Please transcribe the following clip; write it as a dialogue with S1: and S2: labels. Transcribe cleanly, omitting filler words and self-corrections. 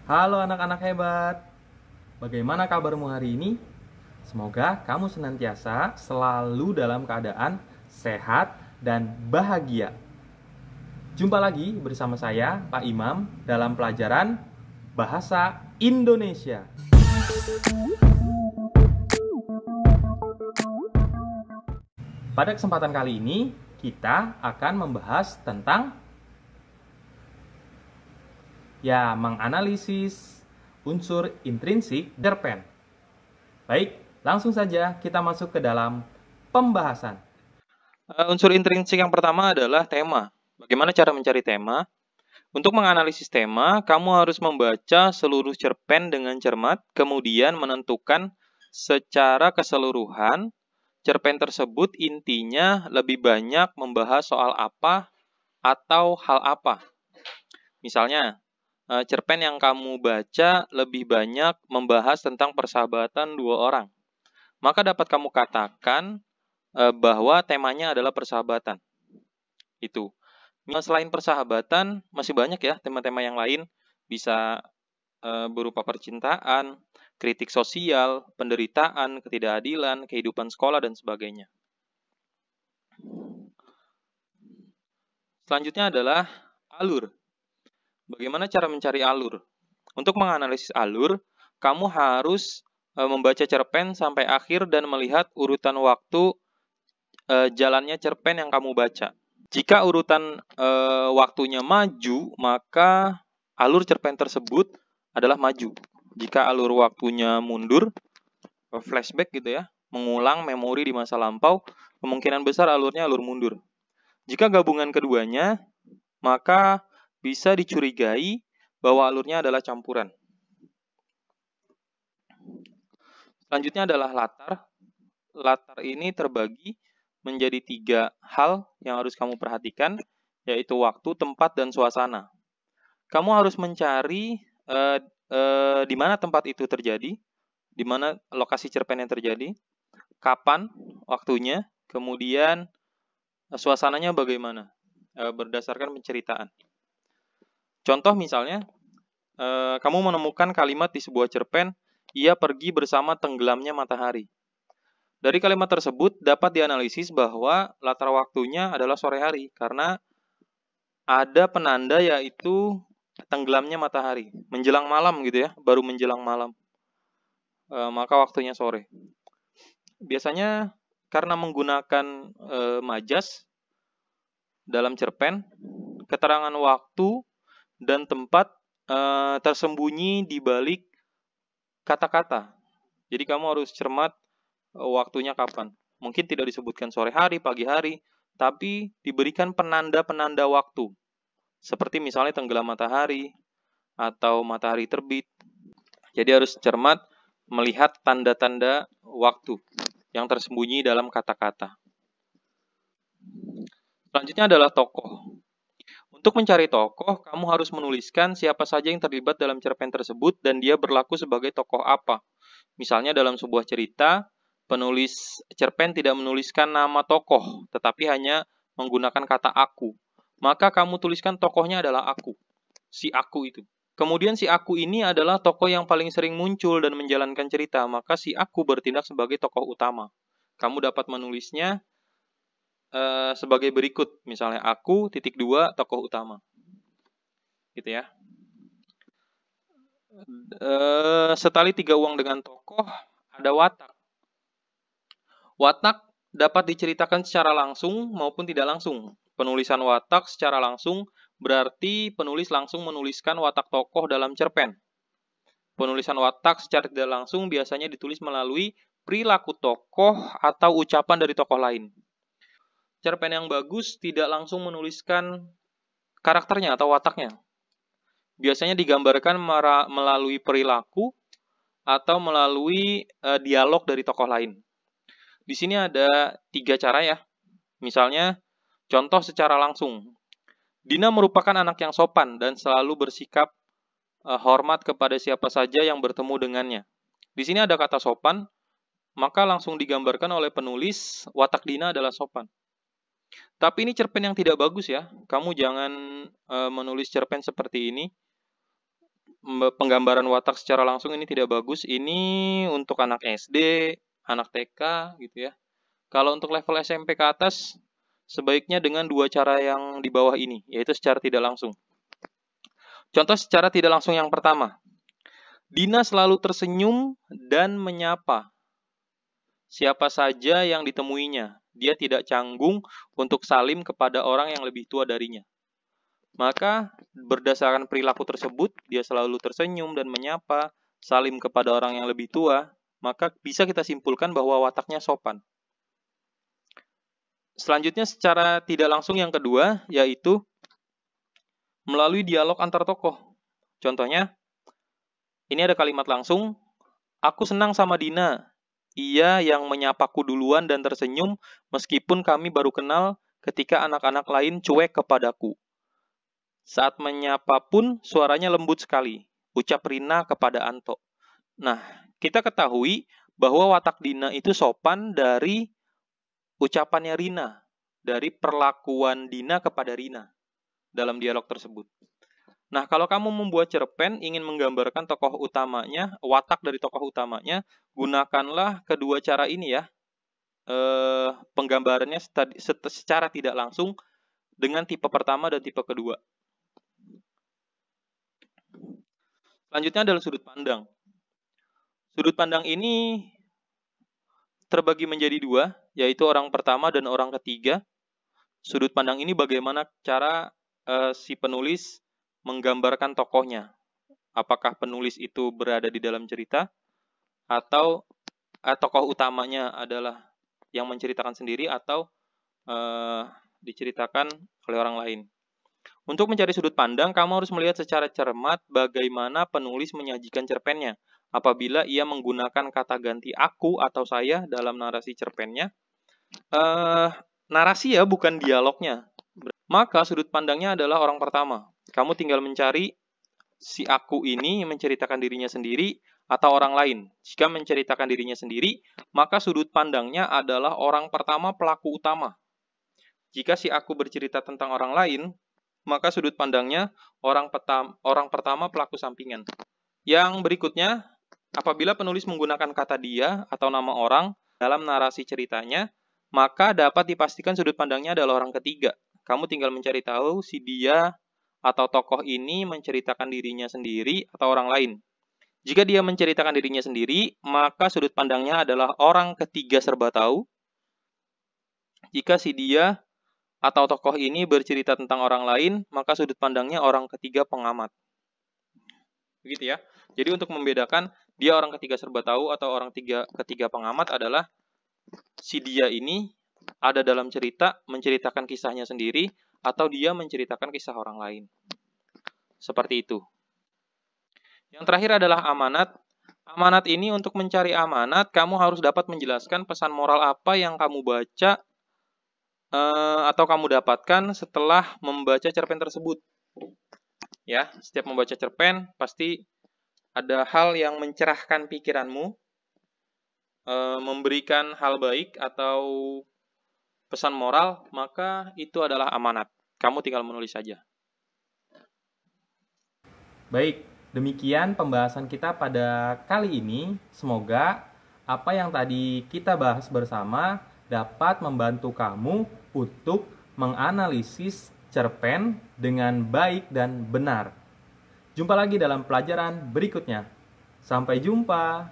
S1: Halo anak-anak hebat, bagaimana kabarmu hari ini? Semoga kamu senantiasa selalu dalam keadaan sehat dan bahagia. Jumpa lagi bersama saya, Pak Imam, dalam pelajaran Bahasa Indonesia. Pada kesempatan kali ini, kita akan membahas tentang menganalisis unsur intrinsik cerpen. Baik, langsung saja kita masuk ke dalam pembahasan.
S2: Unsur intrinsik yang pertama adalah tema. Bagaimana cara mencari tema? Untuk menganalisis tema, kamu harus membaca seluruh cerpen dengan cermat, kemudian menentukan secara keseluruhan cerpen tersebut intinya lebih banyak membahas soal apa atau hal apa. Misalnya, cerpen yang kamu baca lebih banyak membahas tentang persahabatan dua orang. Maka dapat kamu katakan bahwa temanya adalah persahabatan. Itu. Selain persahabatan, masih banyak ya tema-tema yang lain. Bisa berupa percintaan, kritik sosial, penderitaan, ketidakadilan, kehidupan sekolah, dan sebagainya. Selanjutnya adalah alur. Bagaimana cara mencari alur? Untuk menganalisis alur, kamu harus membaca cerpen sampai akhir dan melihat urutan waktu jalannya cerpen yang kamu baca. Jika urutan waktunya maju, maka alur cerpen tersebut adalah maju. Jika alur waktunya mundur, flashback gitu ya, mengulang memori di masa lampau, kemungkinan besar alurnya alur mundur. Jika gabungan keduanya, maka bisa dicurigai bahwa alurnya adalah campuran. Selanjutnya adalah latar. Latar ini terbagi menjadi 3 hal yang harus kamu perhatikan, yaitu waktu, tempat, dan suasana. Kamu harus mencari di mana tempat itu terjadi, di mana lokasi cerpen yang terjadi, kapan waktunya, kemudian suasananya bagaimana, berdasarkan penceritaan. Contoh misalnya, kamu menemukan kalimat di sebuah cerpen, ia pergi bersama tenggelamnya matahari. Dari kalimat tersebut dapat dianalisis bahwa latar waktunya adalah sore hari, karena ada penanda yaitu tenggelamnya matahari. Menjelang malam gitu ya, baru menjelang malam. Maka waktunya sore. Biasanya karena menggunakan majas dalam cerpen, keterangan waktu dan tempat tersembunyi di balik kata-kata. Jadi kamu harus cermat waktunya kapan. Mungkin tidak disebutkan sore hari, pagi hari, tapi diberikan penanda-penanda waktu. Seperti misalnya tenggelam matahari atau matahari terbit. Jadi harus cermat melihat tanda-tanda waktu yang tersembunyi dalam kata-kata. Selanjutnya adalah tokoh. Untuk mencari tokoh, kamu harus menuliskan siapa saja yang terlibat dalam cerpen tersebut dan dia berlaku sebagai tokoh apa. Misalnya dalam sebuah cerita, penulis cerpen tidak menuliskan nama tokoh, tetapi hanya menggunakan kata aku. Maka kamu tuliskan tokohnya adalah aku, si aku itu. Kemudian si aku ini adalah tokoh yang paling sering muncul dan menjalankan cerita, maka si aku bertindak sebagai tokoh utama. Kamu dapat menulisnya sebagai berikut, misalnya aku, titik 2, tokoh utama. Gitu ya. Setali 3 uang dengan tokoh, ada watak. Watak dapat diceritakan secara langsung maupun tidak langsung. Penulisan watak secara langsung berarti penulis langsung menuliskan watak tokoh dalam cerpen. Penulisan watak secara tidak langsung biasanya ditulis melalui perilaku tokoh atau ucapan dari tokoh lain. Cerpen yang bagus tidak langsung menuliskan karakternya atau wataknya. Biasanya digambarkan melalui perilaku atau melalui dialog dari tokoh lain. Di sini ada 3 cara ya. Misalnya, contoh secara langsung. Dina merupakan anak yang sopan dan selalu bersikap hormat kepada siapa saja yang bertemu dengannya. Di sini ada kata sopan, maka langsung digambarkan oleh penulis watak Dina adalah sopan. Tapi ini cerpen yang tidak bagus ya. Kamu jangan menulis cerpen seperti ini. Penggambaran watak secara langsung ini tidak bagus. Ini untuk anak SD, anak TK gitu ya. Kalau untuk level SMP ke atas, sebaiknya dengan dua cara yang di bawah ini, yaitu secara tidak langsung. Contoh secara tidak langsung yang pertama. Dina selalu tersenyum dan menyapa siapa saja yang ditemuinya. Dia tidak canggung untuk salim kepada orang yang lebih tua darinya. Maka berdasarkan perilaku tersebut, dia selalu tersenyum dan menyapa, salim kepada orang yang lebih tua, maka bisa kita simpulkan bahwa wataknya sopan. Selanjutnya secara tidak langsung yang kedua, yaitu melalui dialog antar tokoh. Contohnya, ini ada kalimat langsung, aku senang sama Dina. Ia yang menyapaku duluan dan tersenyum meskipun kami baru kenal ketika anak-anak lain cuek kepadaku. Saat menyapa pun suaranya lembut sekali, ucap Rina kepada Anto. Nah, kita ketahui bahwa watak Dina itu sopan dari ucapannya Rina, dari perlakuan Dina kepada Rina dalam dialog tersebut. Nah, kalau kamu membuat cerpen ingin menggambarkan tokoh utamanya, watak dari tokoh utamanya, gunakanlah kedua cara ini ya. Penggambarannya secara tidak langsung dengan tipe pertama dan tipe kedua. Selanjutnya adalah sudut pandang. Sudut pandang ini terbagi menjadi dua, yaitu orang pertama dan orang ketiga. Sudut pandang ini bagaimana cara si penulis menggambarkan tokohnya. Apakah penulis itu berada di dalam cerita, atau tokoh utamanya adalah yang menceritakan sendiri, atau diceritakan oleh orang lain. Untuk mencari sudut pandang, kamu harus melihat secara cermat bagaimana penulis menyajikan cerpennya. Apabila ia menggunakan kata ganti aku atau saya dalam narasi cerpennya, narasi ya, bukan dialognya. Maka sudut pandangnya adalah orang pertama. Kamu tinggal mencari si aku ini menceritakan dirinya sendiri atau orang lain. Jika menceritakan dirinya sendiri, maka sudut pandangnya adalah orang pertama pelaku utama. Jika si aku bercerita tentang orang lain, maka sudut pandangnya orang pertama pelaku sampingan. Yang berikutnya, apabila penulis menggunakan kata dia atau nama orang dalam narasi ceritanya, maka dapat dipastikan sudut pandangnya adalah orang ketiga. Kamu tinggal mencari tahu si dia atau tokoh ini menceritakan dirinya sendiri atau orang lain. Jika dia menceritakan dirinya sendiri, maka sudut pandangnya adalah orang ketiga serba tahu. Jika si dia atau tokoh ini bercerita tentang orang lain, maka sudut pandangnya orang ketiga pengamat. Begitu ya. Jadi untuk membedakan dia orang ketiga serba tahu atau orang ketiga pengamat adalah si dia ini ada dalam cerita menceritakan kisahnya sendiri atau dia menceritakan kisah orang lain. Seperti itu. Yang terakhir adalah amanat. Amanat ini untuk mencari amanat, kamu harus dapat menjelaskan pesan moral apa yang kamu baca atau kamu dapatkan setelah membaca cerpen tersebut. Ya, setiap membaca cerpen pasti ada hal yang mencerahkan pikiranmu, memberikan hal baik atau pesan moral, maka itu adalah amanat. Kamu tinggal menulis saja.
S1: Baik, demikian pembahasan kita pada kali ini. Semoga apa yang tadi kita bahas bersama dapat membantu kamu untuk menganalisis cerpen dengan baik dan benar. Jumpa lagi dalam pelajaran berikutnya. Sampai jumpa.